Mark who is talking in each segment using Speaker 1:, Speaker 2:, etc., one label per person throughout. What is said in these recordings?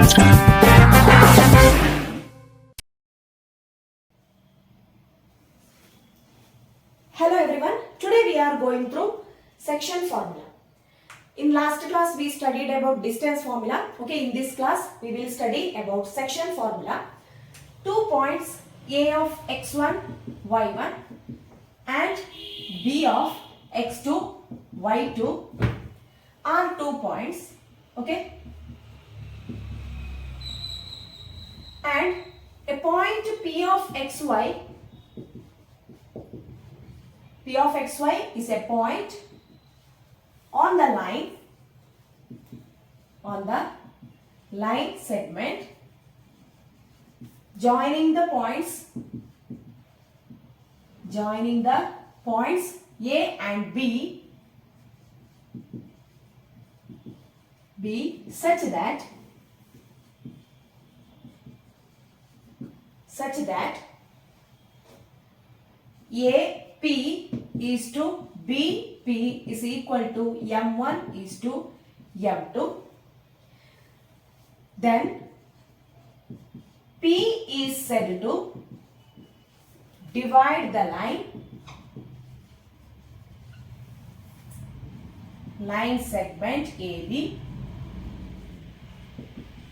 Speaker 1: Hello everyone, today we are going through section formula. In last class we studied about distance formula. Okay, in this class we will study about section formula. 2 points A of x1, y1 and B of x2, y2 are 2 points. Okay, and a point P of xy. P of xy is a point on the line segment joining the points A and B such that AP is to BP is equal to M1 is to M2. Then P is said to divide the line segment AB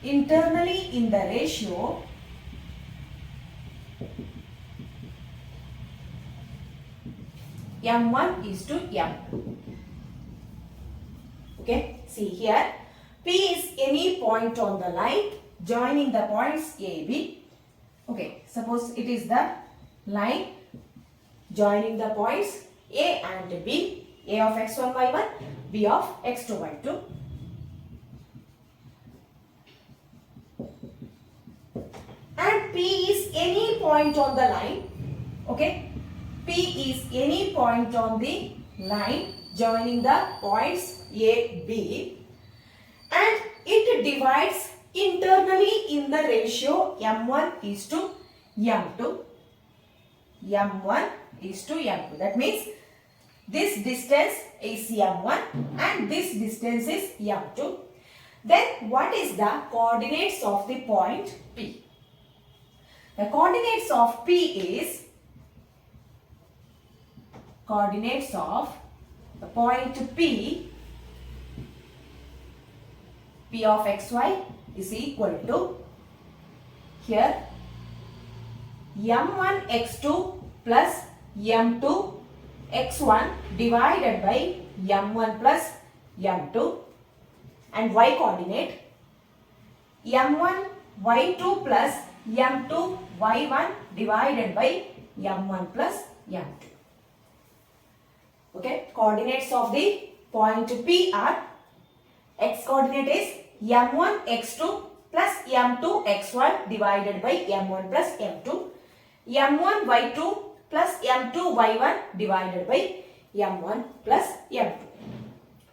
Speaker 1: internally in the ratio M1 is to M2. Okay, see here, P is any point on the line joining the points AB. Okay, suppose it is the line joining the points A and B, A of x1, y1, B of x2, y2. And P is any point on the line. Okay, P is any point on the line joining the points A, B, and it divides internally in the ratio M1 is to M2. M1 is to M2. That means this distance is M1 and this distance is M2. Then what is the coordinates of the point P? The coordinates of P is coordinates of the point P of xy is equal to here m1 x2 plus m2 x1 divided by m1 plus m2, and y coordinate m1 y2 plus m2 y1 divided by m1 plus m2. Okay, coordinates of the point P are x coordinate is m1 x2 plus m2 x1 divided by m1 plus m2, m1 y2 plus m2 y1 divided by m1 plus m2.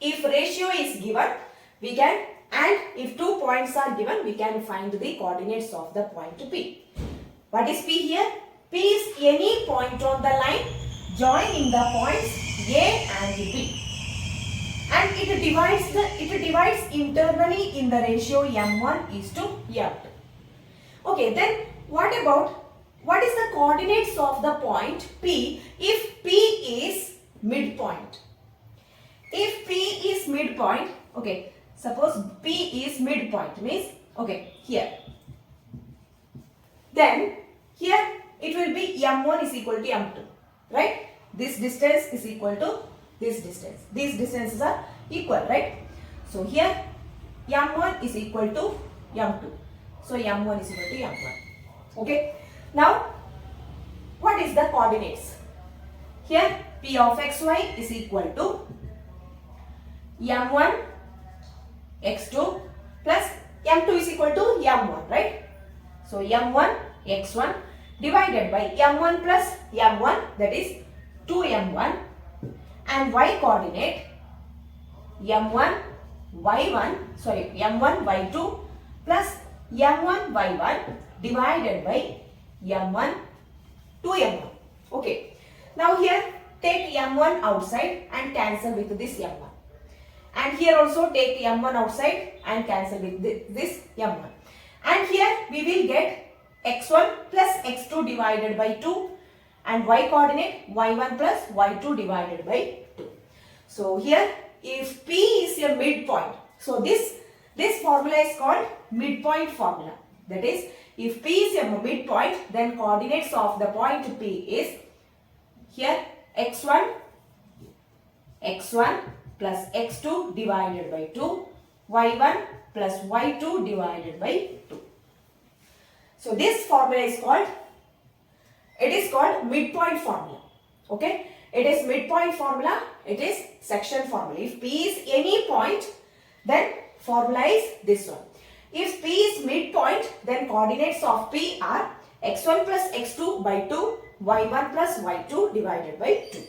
Speaker 1: If ratio is given, we can, and if 2 points are given, we can find the coordinates of the point P. What is P here? P is any point on the line joining the points A and B, and it divides internally in the ratio M1 is to M2. Okay, then what is the coordinates of the point P if P is midpoint? If P is midpoint, okay, suppose P is midpoint means, okay, here. Then here it will be M1 is equal to M2, right? This distance is equal to this distance. These distances are equal, right? So here M1 is equal to M2. So M1 is equal to M1. Okay. Now what is the coordinates? Here P of xy is equal to M1 x2 plus M2 is equal to M1, right? So M1 x1 divided by M1 plus M1, that is 2M1, and y coordinate M1 y2 plus M1 y1 divided by M1 2M1. Okay. Now here take M1 outside and cancel with this M1. And here also take M1 outside and cancel with this M1. And here we will get x1 plus x2 divided by 2 and y coordinate y1 plus y2 divided by 2. So here if P is a midpoint, so this formula is called midpoint formula. That is, if P is a midpoint, then coordinates of the point P is here x1 plus x2 divided by 2, y1 plus y2 divided by 2. So this formula is called, it is called midpoint formula. Okay, it is midpoint formula, it is section formula. If P is any point, then formula is this one. If P is midpoint, then coordinates of P are x1 plus x2 by 2, y1 plus y2 divided by 2.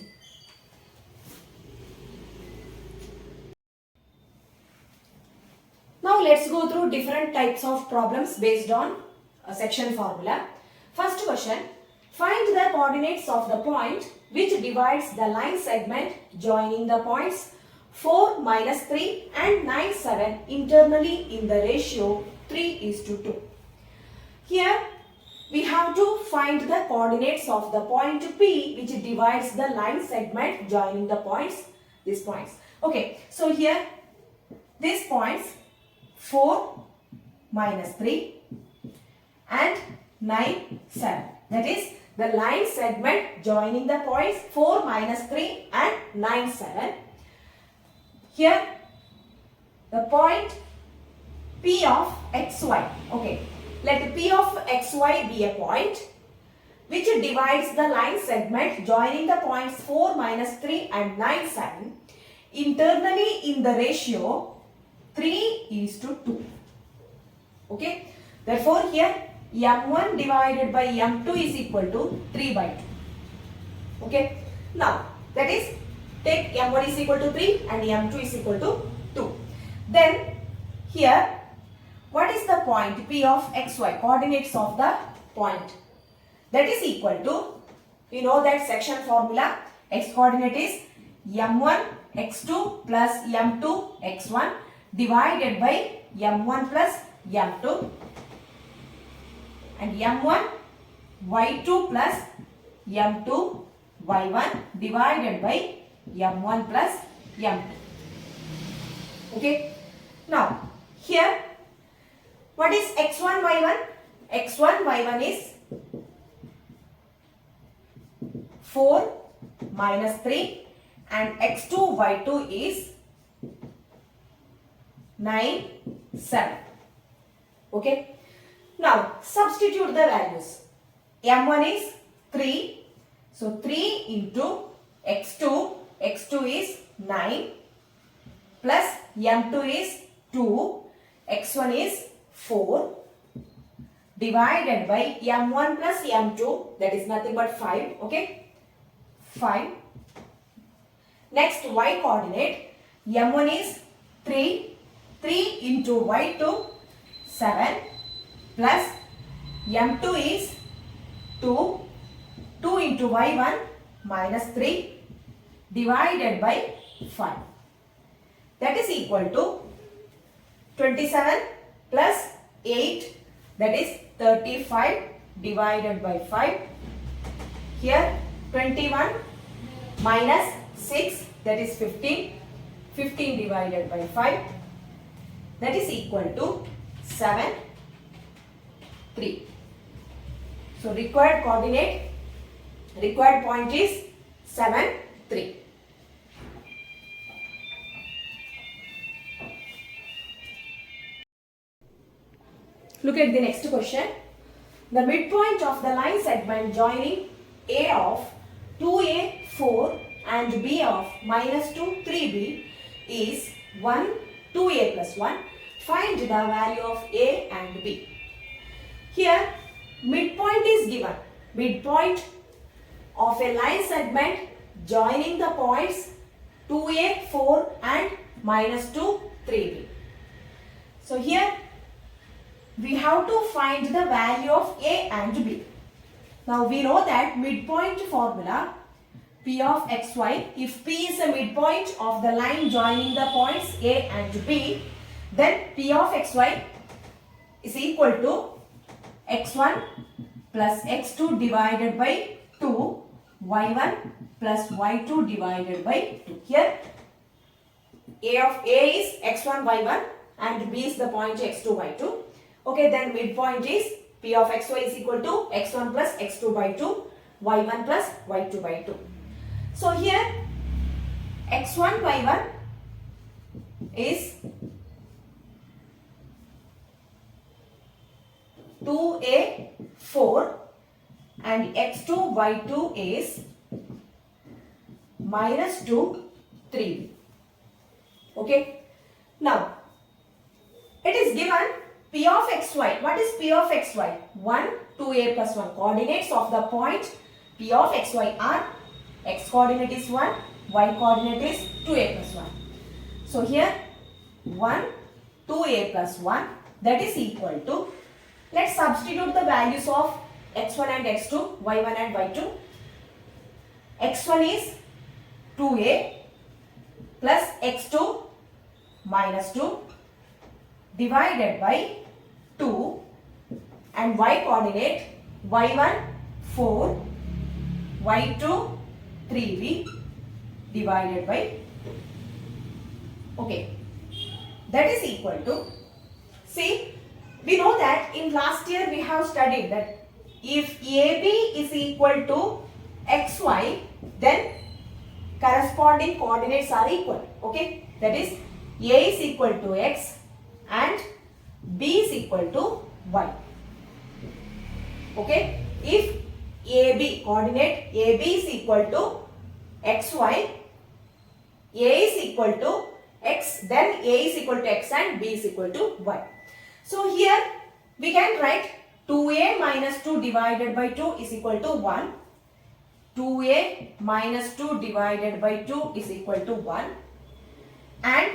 Speaker 1: Now let's go through different types of problems based on a section formula. First question, find the coordinates of the point which divides the line segment joining the points 4, -3 and 9, 7 internally in the ratio 3:2. Here we have to find the coordinates of the point P which divides the line segment joining the points, these points. Okay, so here these points 4, -3 and 9, 7. That is the line segment joining the points 4, -3 and 9, 7. Here the point P of xy. Okay, let P of xy be a point which divides the line segment joining the points 4, -3 and 9, 7 internally in the ratio 3:2. Okay, therefore here m1 divided by m2 is equal to 3/2. Okay, now that is, take m1 is equal to 3 and m2 is equal to 2. Then here what is the point P of xy, coordinates of the point? That is equal to, you know that section formula, x coordinate is m1 x2 plus m2 x1 divided by m1 plus m2 and m1 y2 plus m2 y1 divided by m1 plus m2. Okay, now here what is x1 y1? x1 y1 is 4, -3 and x2 y2 is 9, 7. Okay, now substitute the values. m1 is 3, so 3 into x2 is 9 plus m2 is 2, x1 is 4 divided by m1 plus m2, that is nothing but 5. Okay, 5. Next y coordinate, m1 is 3 into y2 7 plus m2 is 2 into y1 -3 divided by 5. That is equal to 27 plus 8, that is 35 divided by 5. Here 21 minus 6, that is 15. 15 divided by 5, that is equal to 7, 3. So required coordinate, required point is 7, 3. Look at the next question. The midpoint of the line segment joining A of 2A, 4 and B of -2, 3B is 1, 2A plus 1. Find the value of A and B. Here midpoint is given. Midpoint of a line segment joining the points 2A, 4 and -2, 3B. So here we have to find the value of A and B. Now we know that midpoint formula P of xy, if P is a midpoint of the line joining the points A and B, then P of xy is equal to x1 plus x2 divided by 2, y1 plus y2 divided by 2. Here A is x1, y1 and B is the point x2, y2. Okay, then midpoint is P of xy is equal to x1 plus x2 by 2, y1 plus y2 by 2. So here x1, y1 is 2a 4 and x2, y2 is minus 2, 3. Okay. Now, it is given P of xy. What is P of xy? 1, 2a plus 1. Coordinates of the point P of xy are x coordinate is 1, y coordinate is 2a plus 1. So, here 1, 2a plus 1 that is equal to, let's substitute the values of x1 and x2, y1 and y2. x1 is 2a plus x2 minus 2 divided by 2 and y coordinate y1 4, y2 3b divided by 2. Okay, that is equal to, see, we know that in last year we have studied that if AB is equal to xy, then corresponding coordinates are equal. Okay, that is A is equal to x and B is equal to y. Okay, if AB coordinate AB is equal to xy, A is equal to x, then A is equal to x and B is equal to y. So here we can write 2a minus 2 divided by 2 is equal to 1. 2a minus 2 divided by 2 is equal to 1. And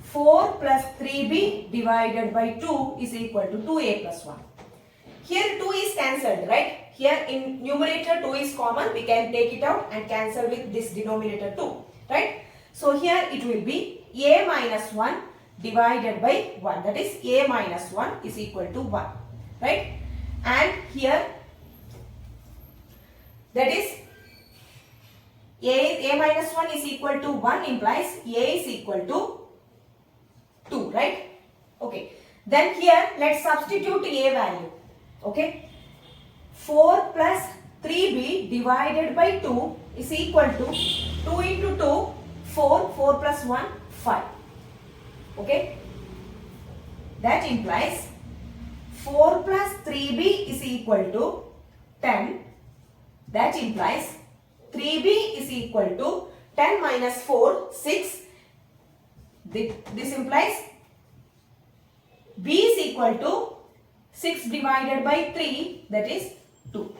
Speaker 1: 4 plus 3b divided by 2 is equal to 2a plus 1. Here 2 is cancelled, right? Here in numerator 2 is common. We can take it out and cancel with this denominator 2, right? So here it will be a minus 1 divided by 1. That is a minus 1 is equal to 1, right? And here that is a minus 1 is equal to 1 implies a is equal to 2, right? Okay. Then here let's substitute a value. Okay. 4 plus 3b divided by 2 is equal to 2 into 2, 4, 4 plus 1, 5. Okay. That implies 4 plus 3b is equal to 10. That implies 3b is equal to 10 minus 4, 6. This implies b is equal to 6 divided by 3, that is 2.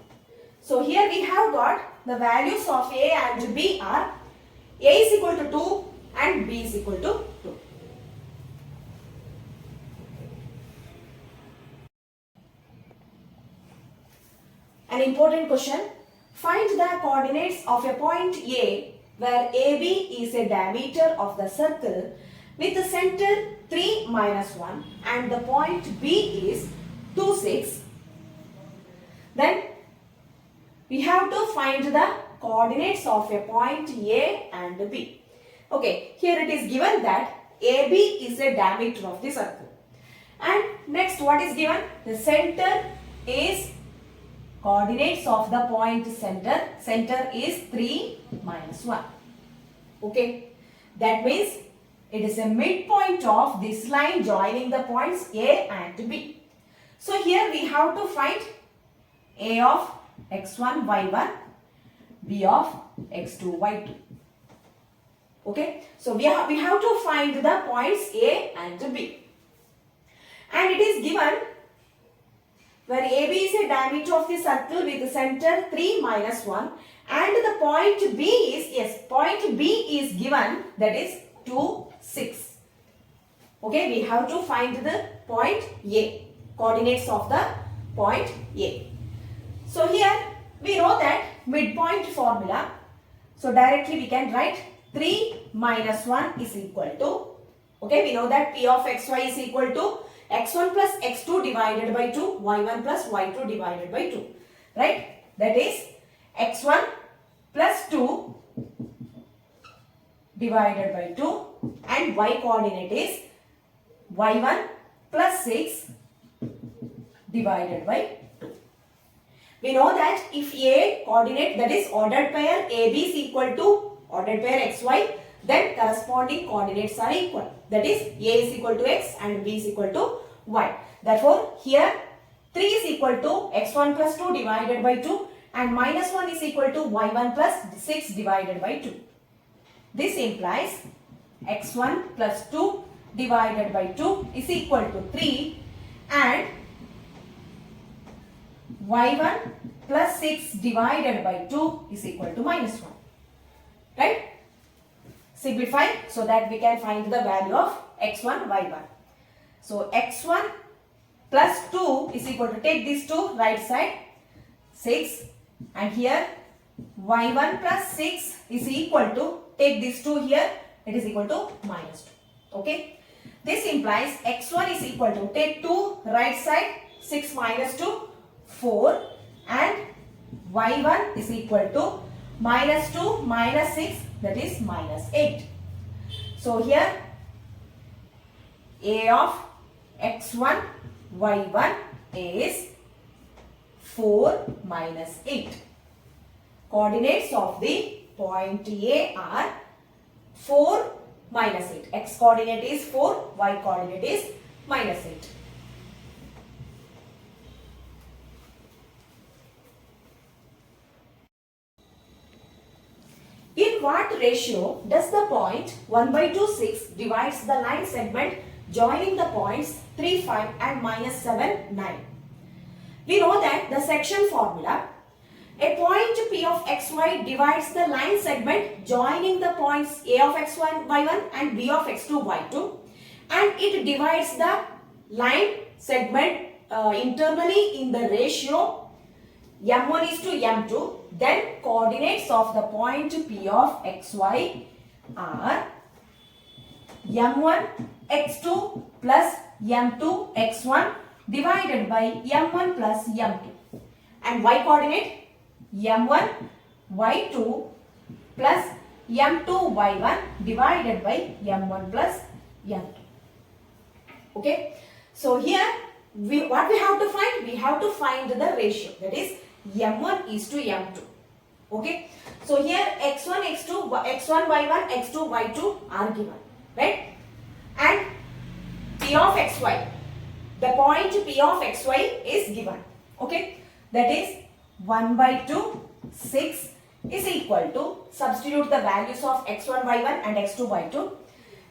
Speaker 1: So here we have got the values of a and b are a is equal to 2 and b is equal to 2. An important question. Find the coordinates of a point A where AB is a diameter of the circle with the center 3 minus 1 and the point B is 2, 6. Then we have to find the coordinates of a point A and B. Okay, here it is given that AB is a diameter of the circle. And next what is given? The center is coordinates of the point center. Center is 3 minus 1. Okay, that means it is a midpoint of this line joining the points A and B. So here we have to find A of x1, y1, B of x2, y2. Okay, so we have to find the points A and B. And it is given where AB is a diameter of the circle with the center 3 minus 1 and the point B is, yes, point B is given, that is 2, 6. Okay, we have to find the point A, coordinates of the point A. So here we know that midpoint formula. So directly we can write 3 minus 1 is equal to, Okay, we know that P of xy is equal to x1 plus x2 divided by 2, y1 plus y2 divided by 2. Right? That is x1 plus 2 divided by 2 and y coordinate is y1 plus 6 divided by 2. We know that if A coordinate, that is ordered pair AB is equal to ordered pair xy, then corresponding coordinates are equal. That is A is equal to x and B is equal to y. Therefore, here 3 is equal to x1 plus 2 divided by 2 and minus 1 is equal to y1 plus 6 divided by 2. This implies x1 plus 2 divided by 2 is equal to 3 and y1 plus 6 divided by 2 is equal to minus 1. Right? Simplify so that we can find the value of x1, y1. So x1 plus 2 is equal to, take these two right side, 6, and here y1 plus 6 is equal to, take these two here, it is equal to minus 2. Okay. This implies x1 is equal to, take 2 right side, 6 minus 2, 4, and y1 is equal to minus 2 minus 6, that is minus 8. So here A of x1 y1 is 4 minus 8. Coordinates of the point A are 4 minus 8. X coordinate is 4, y coordinate is minus 8. In what ratio does the point 1/2 6 divides the line segment joining the points 3, 5 and minus 7, 9? We know that the section formula, a point P of xy divides the line segment joining the points A of x1, y1 and B of x2, y2, and it divides the line segment internally in the ratio m1 is to m2. Then coordinates of the point P of xy are m1 x2 plus m2 x1 divided by m1 plus m2, and y coordinate m1 y2 plus m2 y1 divided by m1 plus m2. Okay. So here what we have to find? We have to find the ratio, that is m1 is to m2. Okay. So here x1, x2, x1, y1, x2, y2 are given, right? And P of xy, the point P of xy is given. Okay. That is 1/2 6 is equal to, substitute the values of x1, y1 and x2, y2.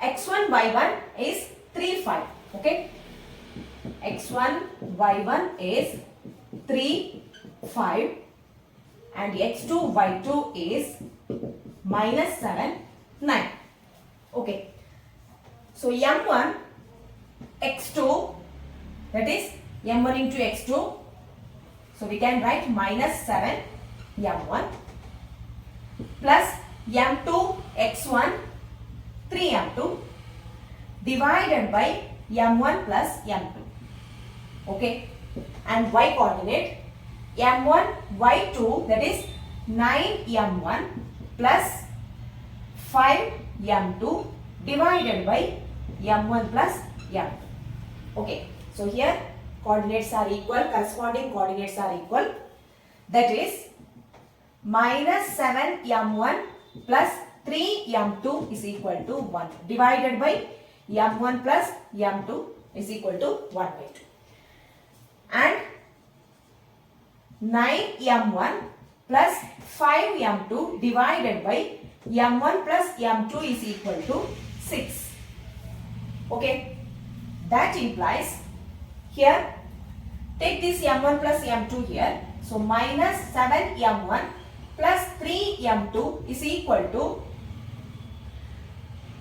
Speaker 1: x1, y1 is 3, 5. Okay. x1, y1 is 3, 5 and x2, y2 is minus 7, 9. Okay. So m1 x2, that is m1 into x2. So we can write minus 7 m1 plus m2 x1 3 m2 divided by m1 plus m2. Okay. And y coordinate m1 y2, that is 9 m1 plus 5 m2 divided by m1 plus m2. Okay. So here coordinates are equal, corresponding coordinates are equal. That is minus 7 m1 plus 3 m2 is equal to 1 divided by m1 plus m2 is equal to 1/2. And 9 m1 plus 5 m2 divided by m1 plus m2 is equal to 6. Okay. That implies, here take this m1 plus m2 here. So minus 7 m1 plus 3 m2 is equal to,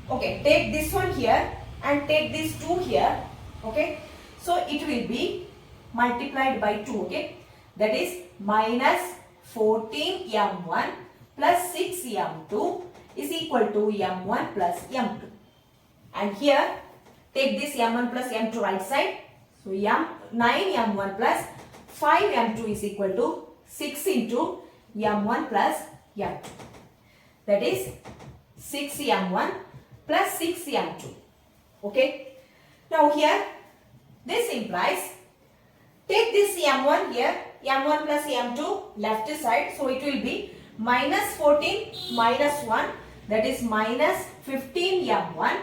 Speaker 1: okay, take this one here and take these two here. Okay. So it will be multiplied by 2. Okay. That is minus 14 m1 plus 6 m2 is equal to m1 plus m2. And here take this m1 plus m2 right side. So 9m1 plus 5m2 is equal to 6 into m1 plus m2. That is 6m1 plus 6m2. Okay. Now here this implies, take this m1 here, m1 plus m2 left side. So it will be minus 14 minus 1, that is minus 15 m1,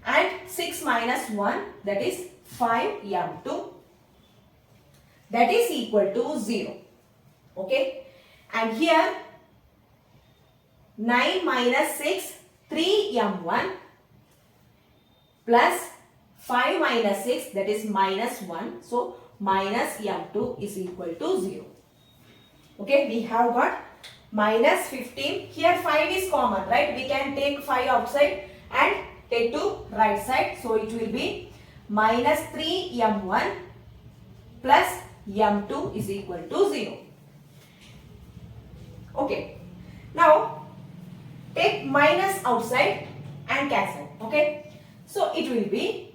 Speaker 1: and 6 minus 1, that is 5 m2, that is equal to 0. Okay. And here 9 minus 6, 3 m1 plus 5 minus 6, that is minus 1. So minus m2 is equal to 0. Okay, we have got minus 15. Here 5 is common, right? We can take 5 outside and take to right side. So it will be minus 3 m1 plus m2 is equal to 0. Okay. Now take minus outside and cancel. Okay. So it will be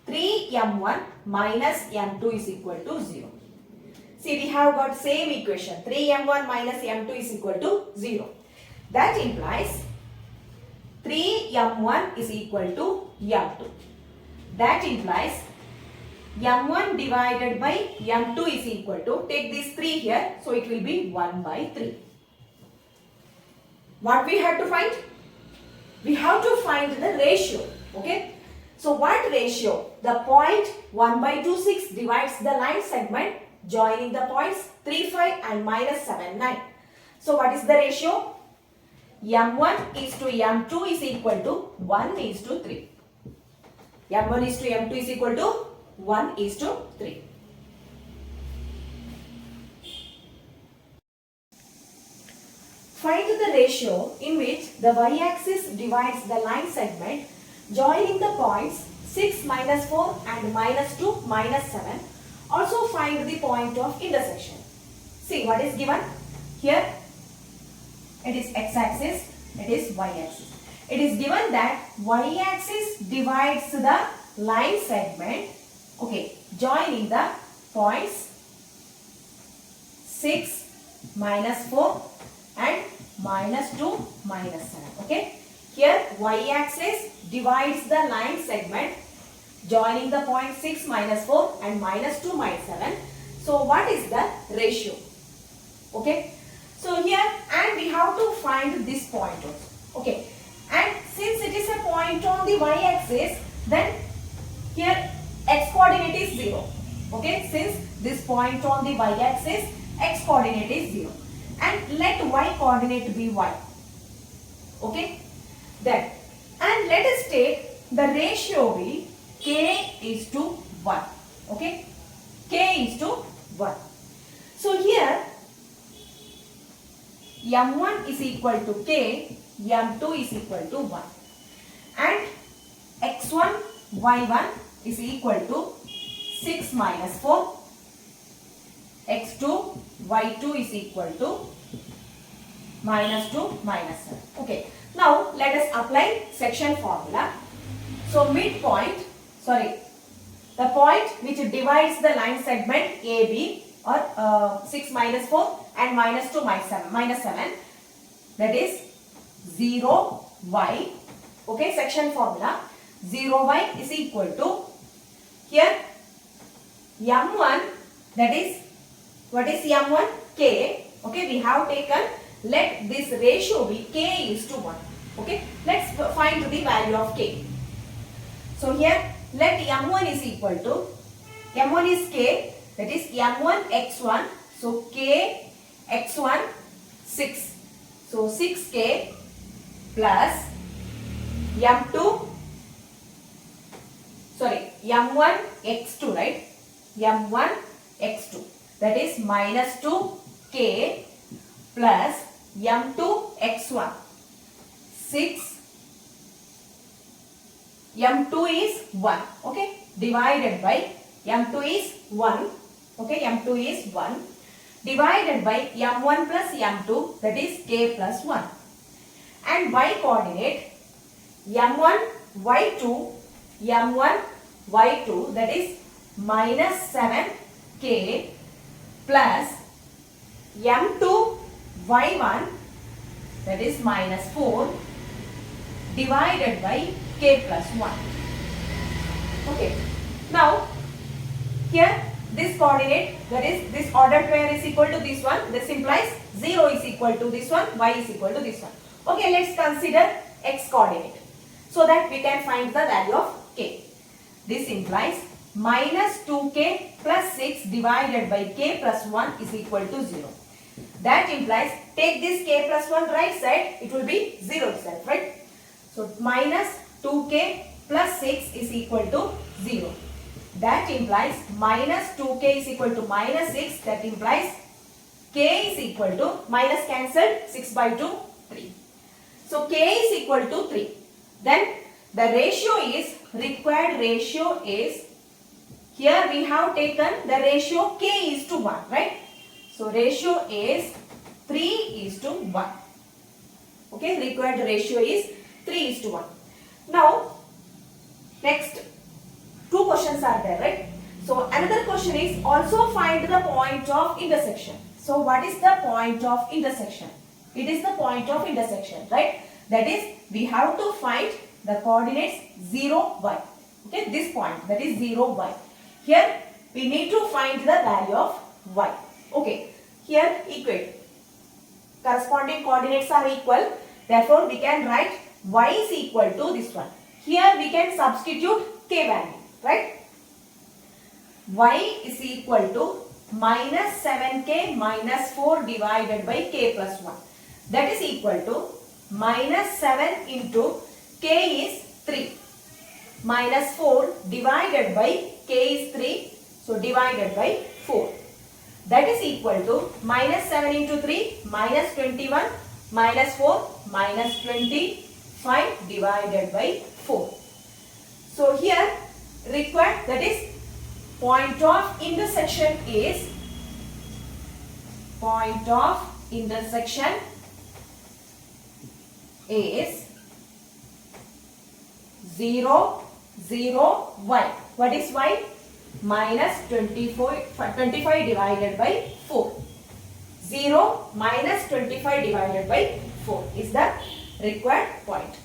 Speaker 1: 3m1 minus m2 is equal to 0. See, we have got same equation. 3m1 minus m2 is equal to 0. That implies 3m1 is equal to m2. That implies m1 divided by m2 is equal to, take this 3 here, so it will be 1 by 3. What we have to find? We have to find the ratio. Okay. So what ratio? The point 1 by 2, 6 divides the line segment joining the points 3, 5 and minus 7, 9. So what is the ratio? m1 is to m2 is equal to 1 is to 3. m1 is to m2 is equal to 1 is to 3. Find the ratio in which the y-axis divides the line segment joining the points 6, minus 4 and minus 2, minus 7. Also find the point of intersection. See what is given here. It is x-axis, it is y-axis. It is given that y-axis divides the line segment, okay, joining the points 6, minus 4 and minus 2, minus 7. Okay. Here y-axis divides the line segment joining the point 6, minus 4 and minus 2, minus 7. So what is the ratio? Okay. So here, and we have to find this point also. Okay. And since it is a point on the y-axis, then here x coordinate is 0. Okay. Since this point on the y-axis, x coordinate is 0. And let y coordinate be y. Okay. Then, and let us take the ratio be k is to 1. Okay. K is to 1. So here m1 is equal to k, m2 is equal to 1. And x1, y1 is equal to 6 minus 4. x2, y2 is equal to minus 2, minus 7. Okay. Now, let us apply section formula. So, midpoint, the point which divides the line segment AB or 6 minus 4 and minus 2 minus 7, that is 0 y. Okay, section formula 0 y is equal to, here m1, that is, what is m1? K. Okay, we have taken, let this ratio be k is to 1. Okay, let's find the value of k. So here let m1 is equal to, m1 is k, that is m1 x1. So k x1 6. So 6k plus m2, m1 x2, right? m1 x2, that is minus 2k plus m2 x1 6, m2 is 1, okay, divided by m2 is 1, okay, m2 is 1, divided by m1 plus m2, that is k plus 1, and y coordinate m1 y2 m1 y2 that is minus 7k plus m2 y1 that is minus 4 divided by k plus 1. Okay. Now here this coordinate, that is this ordered pair is equal to this one. This implies 0 is equal to this one, y is equal to this one. Okay, let's consider x coordinate so that we can find the value of k. This implies minus 2k plus 6 divided by k plus 1 is equal to 0. That implies, take this k plus 1 right side, it will be 0 itself, right? So minus 2k plus 6 is equal to 0. That implies minus 2k is equal to minus 6. That implies k is equal to, minus cancelled, 6 by 2, 3. So k is equal to 3. Then the ratio is, required ratio is, here we have taken the ratio k is to 1, right? So ratio is 3 is to 1. Okay, required ratio is 3 is to 1. Now, next, two questions are there, right? So another question is also find the point of intersection. So what is the point of intersection? It is the point of intersection, right? That is, we have to find the coordinates 0, y. Okay, this point, that is 0, y. Here we need to find the value of y. Okay, here equate. Corresponding coordinates are equal. Therefore, we can write y is equal to this one. Here we can substitute k value, right? Y is equal to minus 7k minus 4 divided by k plus 1. That is equal to minus 7 into k is 3 minus 4 divided by k is 3. So divided by 4. That is equal to minus 7 into 3 minus 21 minus 4 minus 25 divided by 4. So here required, that is point of intersection is, point of intersection is 0, 0, y. What is y? Minus 25 divided by 4. 0 minus 25 divided by 4 is the required point.